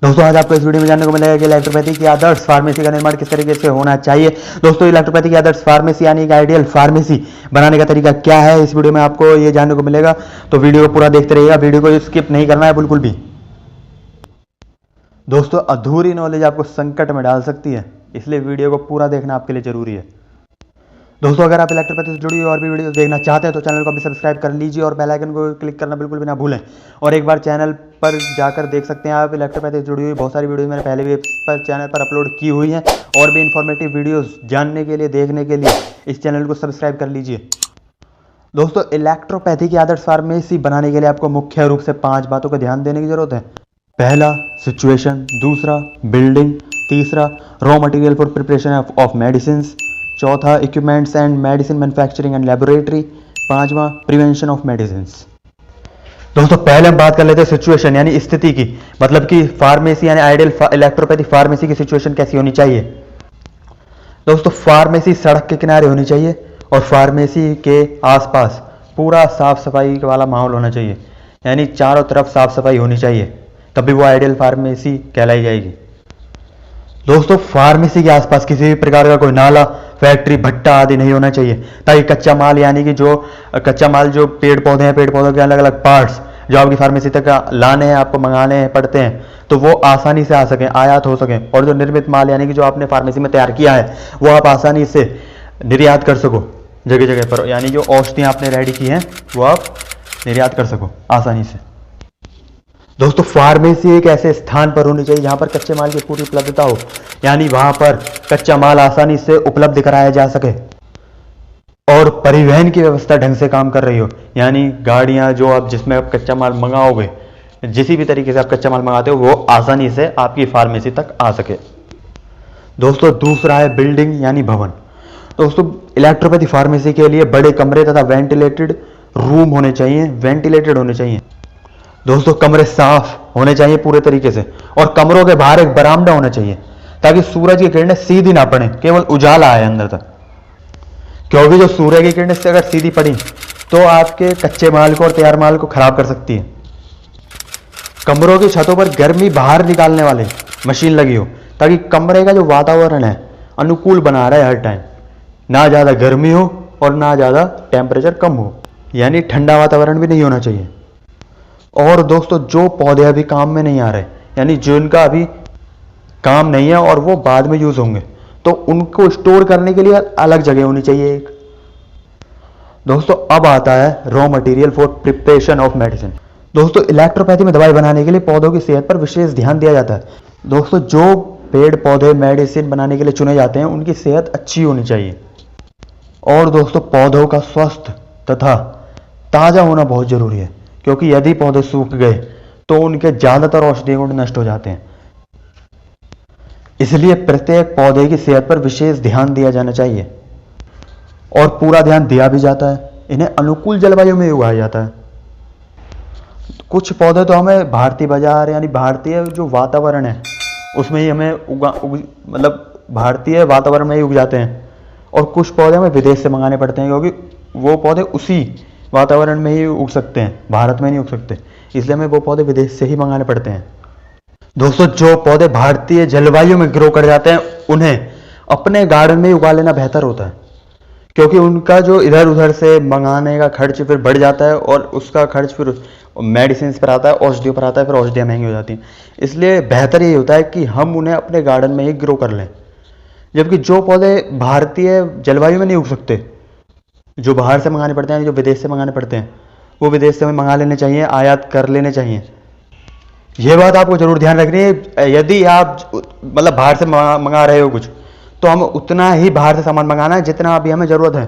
दोस्तों आज आपको इस वीडियो में जानने को मिलेगा कि इलेक्ट्रोपैथी की आदर्श फार्मेसी का निर्माण किस तरीके से होना चाहिए। दोस्तों इलेक्ट्रोपैथी की आदर्श फार्मेसी यानी कि आइडियल फार्मेसी बनाने का तरीका क्या है, इस वीडियो में आपको ये जानने को मिलेगा। तो वीडियो को पूरा देखते रहिएगा, वीडियो को स्किप नहीं करना है बिल्कुल भी। दोस्तों अधूरी नॉलेज आपको संकट में डाल सकती है, इसलिए वीडियो को पूरा देखना आपके लिए जरूरी है। दोस्तों अगर आप इलेक्ट्रोपैथी से जुड़ी हुई और भी वीडियो देखना चाहते हैं तो चैनल को अभी सब्सक्राइब कर लीजिए और बेल आइकन को क्लिक करना बिल्कुल भी ना भूलें। और एक बार चैनल पर जाकर देख सकते हैं आप इलेक्ट्रोपैथी से जुड़ी हुई बहुत सारी वीडियो मैंने पहले भी पर चैनल पर अपलोड की हुई हैं। और भी इंफॉर्मेटिव वीडियोस जानने के लिए, देखने के लिए इस चैनल को सब्सक्राइब कर लीजिए। दोस्तों इलेक्ट्रोपैथी की आदर्श फार्मेसी बनाने के लिए आपको मुख्य रूप से 5 बातों का ध्यान देने की जरूरत है। पहला सिचुएशन, दूसरा बिल्डिंग, तीसरा raw material for preparation of medicine, चौथा equipments and medicine manufacturing and laboratory, पांचवा प्रिवेंशन ऑफ मेडिसिन। दोस्तों पहले हम बात कर लेते हैं सिचुएशन यानी स्थिति की, मतलब कि फार्मेसी यानी आइडियल इलेक्ट्रोपैथी फार्मेसी की सिचुएशन कैसी होनी चाहिए। दोस्तों फार्मेसी सड़क के किनारे होनी चाहिए और फार्मेसी के आसपास पूरा साफ सफाई वाला माहौल होना चाहिए, यानी चारों तरफ साफ सफाई होनी चाहिए, तभी वो आइडियल फार्मेसी कहलाई जाएगी। दोस्तों फार्मेसी के आसपास किसी भी प्रकार का कोई नाला, फैक्ट्री, भट्टा आदि नहीं होना चाहिए, ताकि कच्चा माल यानी कि जो कच्चा माल जो पेड़ पौधे हैं, पेड़ पौधों के अलग अलग पार्ट्स जो आपकी फार्मेसी तक लाने हैं, आपको मंगाने हैं पड़ते हैं, तो वो आसानी से आ सकें, आयात हो सकें। और जो निर्मित माल यानी कि जो आपने फार्मेसी में तैयार किया है वो आप आसानी से निर्यात कर सको जगह जगह पर, यानी जो औषधियाँ आपने रेडी की हैं वो आप निर्यात कर सको आसानी से। दोस्तों फार्मेसी एक ऐसे स्थान पर होनी चाहिए जहां पर कच्चे माल की पूरी उपलब्धता हो, यानी वहां पर कच्चा माल आसानी से उपलब्ध कराया जा सके और परिवहन की व्यवस्था ढंग से काम कर रही हो, यानी गाड़ियां जो आप जिसमें आप कच्चा माल मंगाओगे, जिस भी तरीके से आप कच्चा माल मंगाते हो वो आसानी से आपकी फार्मेसी तक आ सके। दोस्तों दूसरा है बिल्डिंग यानी भवन। दोस्तों इलेक्ट्रोपैथी फार्मेसी के लिए बड़े कमरे तथा वेंटिलेटेड रूम होने चाहिए, वेंटिलेटेड होने चाहिए। दोस्तों कमरे साफ होने चाहिए पूरे तरीके से और कमरों के बाहर एक बरामदा होना चाहिए ताकि सूरज की किरणें सीधी ना पड़े, केवल उजाला आए अंदर तक, क्योंकि जो सूर्य की किरणें से अगर सीधी पड़ी तो आपके कच्चे माल को और तैयार माल को खराब कर सकती है। कमरों की छतों पर गर्मी बाहर निकालने वाली मशीन लगी हो ताकि कमरे का जो वातावरण है अनुकूल बना रहे हर टाइम, ना ज्यादा गर्मी हो और ना ज्यादा टेम्परेचर कम हो, यानी ठंडा वातावरण भी नहीं होना चाहिए। और दोस्तों जो पौधे अभी काम में नहीं आ रहे, यानी जिनका अभी काम नहीं है और वो बाद में यूज होंगे, तो उनको स्टोर करने के लिए अलग जगह होनी चाहिए एक। दोस्तों अब आता है raw material for preparation of medicine. दोस्तों इलेक्ट्रोपैथी में दवाई बनाने के लिए पौधों की सेहत पर विशेष ध्यान दिया जाता है। दोस्तों जो पेड़ पौधे मेडिसिन बनाने के लिए चुने जाते हैं उनकी सेहत अच्छी होनी चाहिए। और दोस्तों पौधों का स्वस्थ तथा ताजा होना बहुत जरूरी है, क्योंकि यदि पौधे सूख गए तो उनके ज्यादातर औषधीय गुण नष्ट हो जाते हैं। इसलिए प्रत्येक पौधे की सेहत पर विशेष ध्यान दिया जाना चाहिए और पूरा ध्यान दिया भी जाता है। इन्हें अनुकूल जलवायु में उगाया जाता है। कुछ पौधे तो हमें भारतीय बाजार यानी भारतीय जो वातावरण है उसमें ही हमें मतलब भारतीय वातावरण में ही उग जाते हैं, और कुछ पौधे हमें विदेश से मंगाने पड़ते हैं, क्योंकि वो पौधे उसी वातावरण में ही उग सकते हैं, भारत में नहीं उग सकते, इसलिए हमें वो पौधे विदेश से ही मंगाने पड़ते हैं। दोस्तों जो पौधे भारतीय जलवायु में ग्रो कर जाते हैं उन्हें अपने गार्डन में ही उगा लेना बेहतर होता है, क्योंकि उनका जो इधर उधर से मंगाने का खर्च फिर बढ़ जाता है और उसका खर्च फिर मेडिसिन पर आता है, औषधियों पर आता है, फिर औषधियाँ महंगी हो जाती हैं। इसलिए बेहतर यही होता है कि हम उन्हें अपने गार्डन में ही ग्रो कर लें। जबकि जो पौधे भारतीय जलवायु में नहीं उग सकते, जो बाहर से मंगाने पड़ते हैं, जो विदेश से मंगाने पड़ते हैं, वो विदेश से हमें मंगा लेने चाहिए, आयात कर लेने चाहिए। ये बात आपको जरूर ध्यान रखनी है। यदि आप मतलब बाहर से मंगा रहे हो कुछ, तो हम उतना ही बाहर से सामान मंगाना है जितना अभी हमें जरूरत है।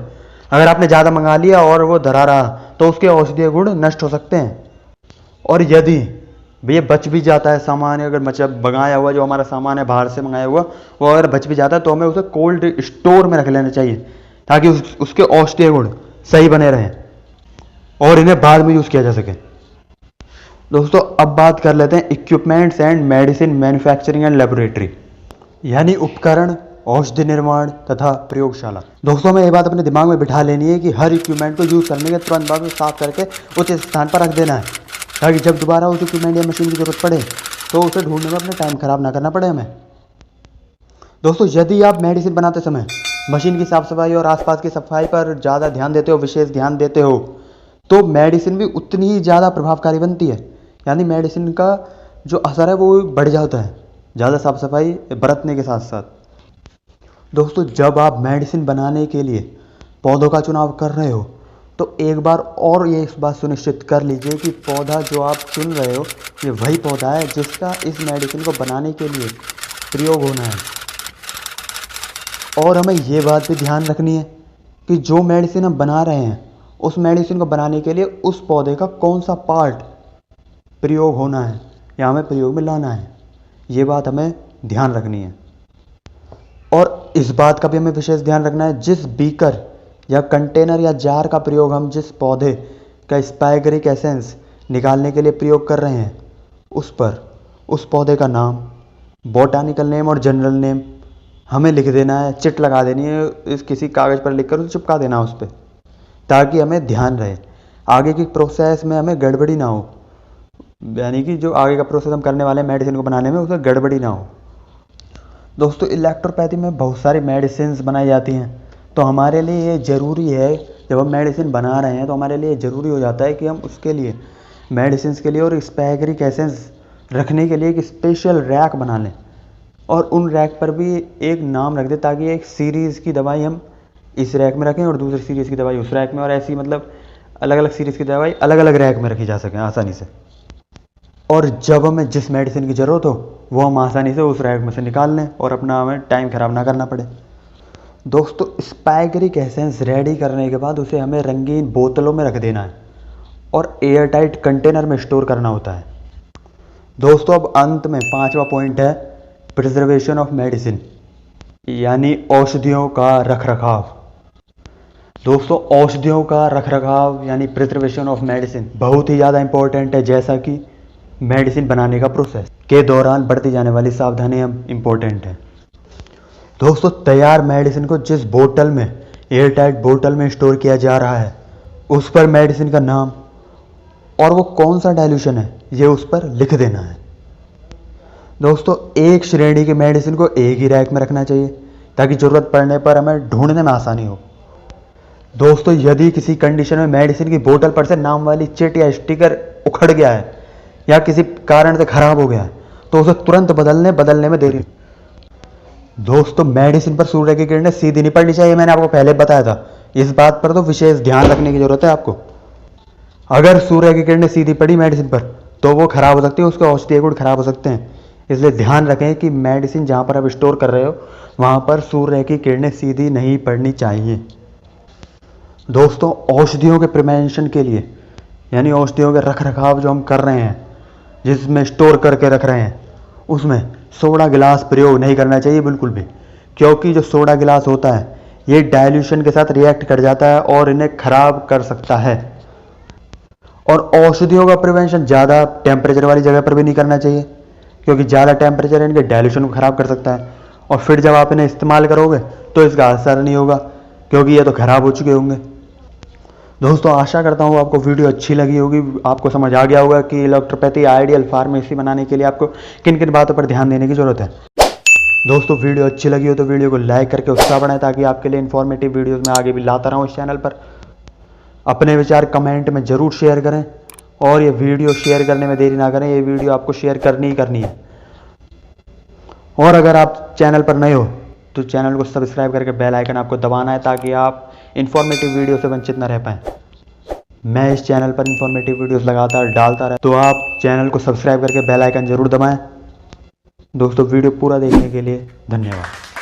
अगर आपने ज़्यादा मंगा लिया और वो धरा रहा तो उसके औषधीय गुण नष्ट हो सकते हैं। और यदि भैया बच भी जाता है सामान, अगर मतलब मंगाया हुआ जो हमारा सामान है बाहर से मंगाया हुआ वो अगर बच भी जाता है तो हमें उसे कोल्ड स्टोर में रख लेना चाहिए, ताकि उसके औषधीय गुण सही बने रहें और इन्हें बाद में यूज किया जा सके। दोस्तों अब बात कर लेते हैं equipments and medicine manufacturing and laboratory, यानी उपकरण, औषधि निर्माण तथा प्रयोगशाला। दोस्तों हमें ये बात अपने दिमाग में बिठा लेनी है कि हर इक्विपमेंट को यूज करने के तुरंत बाद में साफ करके उचित स्थान पर रख देना है, ताकि जब दोबारा उस इक्विपमेंट या मशीन की जरूरत पड़े तो उसे ढूंढने में अपना टाइम खराब ना करना पड़े हमें। दोस्तों यदि आप मेडिसिन बनाते समय मशीन की साफ सफाई और आसपास की सफाई पर ज़्यादा ध्यान देते हो, विशेष ध्यान देते हो, तो मेडिसिन भी उतनी ही ज़्यादा प्रभावकारी बनती है। यानी मेडिसिन का जो असर है वो बढ़ जाता है ज़्यादा साफ सफाई बरतने के साथ साथ। दोस्तों जब आप मेडिसिन बनाने के लिए पौधों का चुनाव कर रहे हो तो एक बार और ये इस बात सुनिश्चित कर लीजिए कि पौधा जो आप चुन रहे हो ये वही पौधा है जिसका इस मेडिसिन को बनाने के लिए प्रयोग होना है। और हमें ये बात भी ध्यान रखनी है कि जो मेडिसिन हम बना रहे हैं उस मेडिसिन को बनाने के लिए उस पौधे का कौन सा पार्ट प्रयोग होना है या हमें प्रयोग में लाना है, ये बात हमें ध्यान रखनी है। और इस बात का भी हमें विशेष ध्यान रखना है, जिस बीकर या कंटेनर या जार का प्रयोग हम जिस पौधे का स्पाइगरिक एसेंस निकालने के लिए प्रयोग कर रहे हैं उस पर उस पौधे का नाम, बॉटनिकल नेम और जनरल नेम हमें लिख देना है, चिट लगा देनी है, इस किसी कागज़ पर लिखकर उसे चिपका देना है उस पर, ताकि हमें ध्यान रहे आगे की प्रोसेस में हमें गड़बड़ी ना हो। यानी कि जो आगे का प्रोसेस हम करने वाले हैं मेडिसिन को बनाने में उसमें गड़बड़ी ना हो। दोस्तों इलेक्ट्रोपैथी में बहुत सारी मेडिसिन बनाई जाती हैं, तो हमारे लिए ये ज़रूरी है, जब हम मेडिसिन बना रहे हैं तो हमारे लिए ज़रूरी हो जाता है कि हम उसके लिए मेडिसिन के लिए और स्पाइगरिक एसेंस रखने के लिए एक स्पेशल रैक बना लें और उन रैक पर भी एक नाम रख दें, ताकि एक सीरीज़ की दवाई हम इस रैक में रखें और दूसरी सीरीज़ की दवाई उस रैक में, और ऐसी मतलब अलग अलग सीरीज़ की दवाई अलग अलग रैक में रखी जा सकें आसानी से। और जब हमें जिस मेडिसिन की ज़रूरत हो वो हम आसानी से उस रैक में से निकाल लें और अपना हमें टाइम ख़राब ना करना पड़े। दोस्तों स्पाइगरिक एसेंस रेडी करने के बाद उसे हमें रंगीन बोतलों में रख देना है और एयर टाइट कंटेनर में स्टोर करना होता है। दोस्तों अब अंत में 5वां पॉइंट है प्रिजर्वेशन ऑफ मेडिसिन, यानी औषधियों का रखरखाव। दोस्तों औषधियों का रखरखाव यानी प्रिजर्वेशन ऑफ मेडिसिन बहुत ही ज़्यादा इंपॉर्टेंट है, जैसा कि मेडिसिन बनाने का प्रोसेस के दौरान बरती जाने वाली सावधानियां इंपॉर्टेंट है। दोस्तों तैयार मेडिसिन को जिस बोतल में एयर टाइट बोतल में स्टोर किया जा रहा है उस पर मेडिसिन का नाम और वो कौन सा डाइल्यूशन है ये उस पर लिख देना है। दोस्तों एक श्रेणी की मेडिसिन को एक ही रैक में रखना चाहिए ताकि ज़रूरत पड़ने पर हमें ढूंढने में आसानी हो। दोस्तों यदि किसी कंडीशन में मेडिसिन की बोतल पर से नाम वाली चिट या स्टिकर उखड़ गया है या किसी कारण से खराब हो गया है तो उसे तुरंत बदलने में देरी। दोस्तों मेडिसिन पर सूर्य की किरणें सीधी नहीं पड़नी चाहिए, मैंने आपको पहले बताया था। इस बात पर तो विशेष ध्यान रखने की जरूरत है आपको। अगर सूर्य की किरणें सीधी पड़ी मेडिसिन पर तो वो खराब हो सकती है, उसके औषधीय गुण खराब हो सकते हैं। इसलिए ध्यान रखें कि मेडिसिन जहाँ पर आप स्टोर कर रहे हो वहाँ पर सूर्य की किरणें सीधी नहीं पड़नी चाहिए। दोस्तों औषधियों के प्रिवेंशन के लिए यानी औषधियों के रखरखाव जो हम कर रहे हैं, जिसमें स्टोर करके रख रहे हैं, उसमें सोडा गिलास प्रयोग नहीं करना चाहिए बिल्कुल भी, क्योंकि जो सोडा गिलास होता है ये डाइल्यूशन के साथ रिएक्ट कर जाता है और इन्हें खराब कर सकता है। और औषधियों का प्रिवेंशन ज़्यादा टेम्परेचर वाली जगह पर भी नहीं करना चाहिए, क्योंकि ज़्यादा टेम्परेचर इनके डाइल्यूशन को ख़राब कर सकता है और फिर जब आप इन्हें इस्तेमाल करोगे तो इसका असर नहीं होगा, क्योंकि ये तो ख़राब हो चुके होंगे। दोस्तों आशा करता हूँ आपको वीडियो अच्छी लगी होगी, आपको समझ आ गया होगा कि इलेक्ट्रोपैथी आइडियल फार्मेसी बनाने के लिए आपको किन किन बातों पर ध्यान देने की ज़रूरत है। दोस्तों वीडियो अच्छी लगी हो तो वीडियो को लाइक करके उत्साह बढ़ाएं, ताकि आपके लिए इन्फॉर्मेटिव वीडियोज़ मैं आगे भी लाता रहूँ इस चैनल पर। अपने विचार कमेंट में ज़रूर शेयर करें और ये वीडियो शेयर करने में देरी ना करें, ये वीडियो आपको शेयर करनी ही करनी है। और अगर आप चैनल पर नए हो तो चैनल को सब्सक्राइब करके बेल आइकन आपको दबाना है, ताकि आप इन्फॉर्मेटिव वीडियो से वंचित न रह पाएँ। मैं इस चैनल पर इन्फॉर्मेटिव वीडियोस लगातार डालता रहा, तो आप चैनल को सब्सक्राइब करके बेल आइकन जरूर दबाएं। दोस्तों वीडियो पूरा देखने के लिए धन्यवाद।